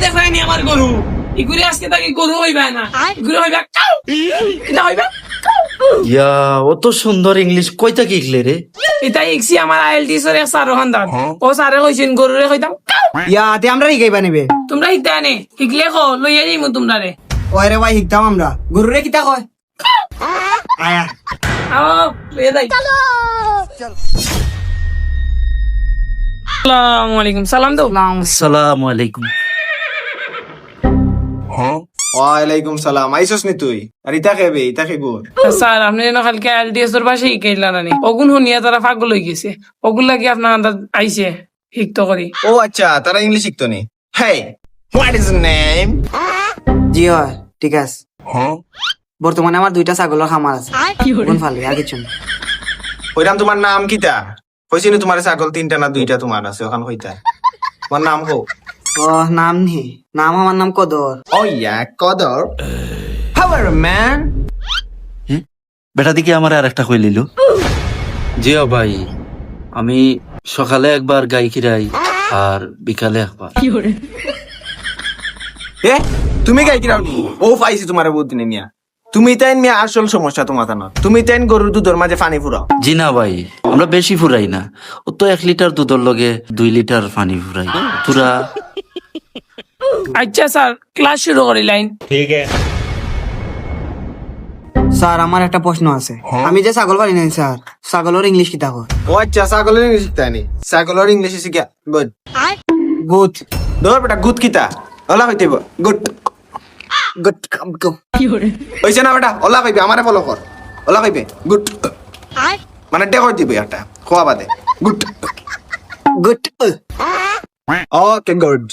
দেখায়নি আমার গরু ইগুরে আজকে তাকে গরু হইবে না ইগুরে হইবে কাউ এটা হইবে ইয়া অত সুন্দর ইংলিশ কইতা কি ইগলে রে? এটা ইকসি আমার আইএলটিএস এর স্যার রোহানদার ও স্যারে কইছেন গরুরে কইতাম কাউ ইয়া তে আমরা হিকাইবা নিবে তোমরা হিকতা নে হিকলে কো লইয়া যাইমু তোমরা রে ওরে ভাই হিকতাম আমরা গরুরে কিতা কয় আয়া আও লইয়া যাই আসসালামু আলাইকুম সালাম দাও আসসালামু আলাইকুম। ওয়ালাইকুম সালাম। আইসস নি তুই? আর ইতা খেবে ইতা খেব? স্যার আপনি না কালকে আইএলটিএস এর পাশে হিকাইলা না নি ওগুন শুনিয়া তারা পাগল হই গেছে ওগুন লাগি আপনার আন্দাজ আইছে হিকতো করি ও আচ্ছা, তারা ইংলিশ শিখতো নি। হেই, হোয়াট ইজ নেম? জি হয় ঠিক আছে বর্তমানে আমার 2টা ছাগলের খামার আছে কোন ফালে আর কিছু না ওইরাম তোমার নাম কিতা? কইছি নি তোমার ছাগল 3টা না 2টা তোমার আছে, ওখান কইতা। তোমার নাম কো? ও নাম নি নাম আমার নাম কদর ও ইয়া, কদর। How are you man? বেটা দিকে আমার আর একটা কই লিল। জিও ভাই, আমি সকালে একবার গাই খিরাই আর বিকালে একবার। এ তুমি গাই কিরা? ও পাইছি তোমার বহুত দিনে নিয়া। তুমি তাইন মিয়া আসল সমস্যা তোমার না। তুমি তাইন গরুর দুধের মাঝে পানি ফুরাও। জি না ভাই, আমরা বেশি ফুরাই না। ও তো 1 লিটার দুধের লগে 2 লিটার পানি ফুরাই। তোরা আচ্ছা স্যার ক্লাস শুরু করি লাইন স্যার আমার একটা প্রশ্ন আছে আমি যে ছাগল পালি নাই স্যার ছাগলের ইংলিশ কিতা কয় ও আচ্ছা, ছাগলের ইংলিশ শিখতা নি? ছাগলের ইংলিশ শিখা গুড। গুড ধর বেটা, গুড কিতা? ওলা কইতেব গুড। গুড কাম কো হইছে না বেটা? ওলা কইবে, আমারে ফলো কর। ওলা কইবে গুড, মানে ডে কই দিবে একটা খোয়া বাদে good. Good okay good.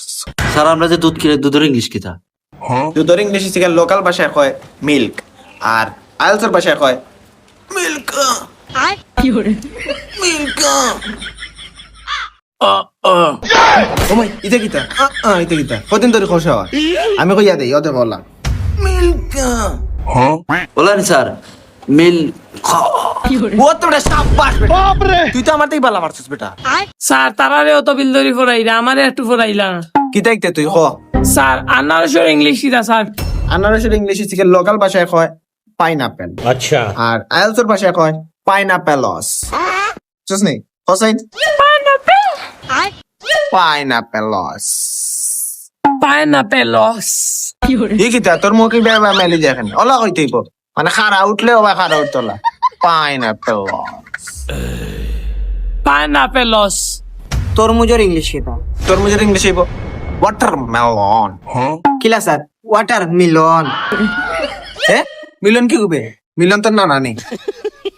Sir আমরা যে দুধ কিনে দুধের ইংলিশ কিতা? দুধের ইংলিশ শিখা লোকাল ভাষায় কয় মিল্ক, আর আইএলটিএস ভাষায় কয় মিল্ক। মিল্ক ও মাই, ইতে কিতা? ইতে কিতা? কদিন ধরে খসা হয়? আমি কইয়া দেই, ওতে বললাম মিল্ক। বলেন স্যার মিল ও তো রে সাব্বাস বেটা, তুই তো আমারতেই বালা মারছিস বেটা। স্যার তারারে অত বিল ধরি ফরাইলা আমারে একটু ফরাইলা কিতা ইতে তুই ক? স্যার আনারসের ইংলিশ কিতা স্যার আনারসের ইংলিশ শিখে লোকাল ভাষায় কয় পাইনাপেল। আচ্ছা। আর আইএলটিএস ভাষায় কয় পাইনাপেলস। বুঝছনি? হোসাইন পাইনাপেলস। পাইনাপেলস ই কিতা তোর মুখে বেবা মেলি দেখেন ওলা কইতেইব, মানে খারা উঠলে ওবা খারা উঠতলা পাইনাপেলস। পাইনাপেলস তরমুজের ইংলিশ কিতা তরমুজের ইংলিশ হইব ওয়াটারমেলন। কিলা স্যার ওয়াটার মিলন এ মিলন কি কইবে? মিলন তো না নানি।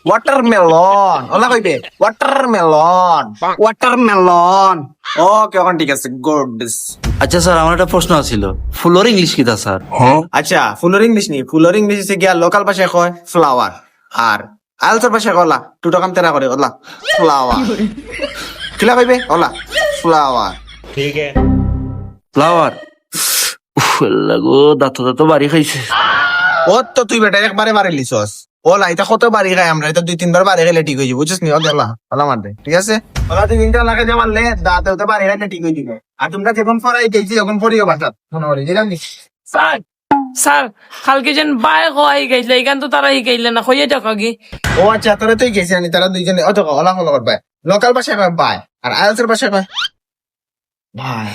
ওয়াটারমেলন ওলা কইবে ওয়াটারমেলন। ওয়াটারমেলন ওকে, ওখান ঠিক আছে, গুড। আচ্ছা স্যার আমার একটা প্রশ্ন আছিল, ফুলের ইংলিশ কিতা স্যার? আচ্ছা, ফুলের ইংলিশ নি, ফুলের ইংলিশ হচ্ছে গিয়া লোকাল ভাষায় কয় ফ্লাওয়ার, আর আইএলটিএস ভাষায় কলা দুটো কাম তেরা করে ওলা ফ্লাওয়ার। কিলা কইবে? OLA flower. ফ্লাওয়ার। লাগো দাঁত দাঁত বাড়ি খাইছে। ও তো তুই বেটা একবারে বাড়ি লিছস। ওলা এটা কত বাড়ি খাই আমরা, এটা 2-3 বার বাড়ি খাইলে ঠিক হয়ে যাবে, বুঝছিস নি? ওলা ওলা মার দে, ঠিক আছে? ওলা তুই 3টা লাগাই যে মারলে দাঁতে ওতে বাড়ি খাইলে ঠিক হয়ে যাবে। আর তোমরা যখন ফরাই গেছি যখন ফরিও বাসাত মনে করি যেরাম নি। স্যার স্যার কালকে যেন বাই হই গেছিল এখান তো তারা হিকাইলে না কইয়া টাকা কি ও আচ্ছা, তোরা তুই গেছি আনি, তারা দুইজনে অত ওলা ফলো করবে। লোকাল ভাষায় কয় বাই, আর আইএলটিএস ভাষায় কয় ভাই।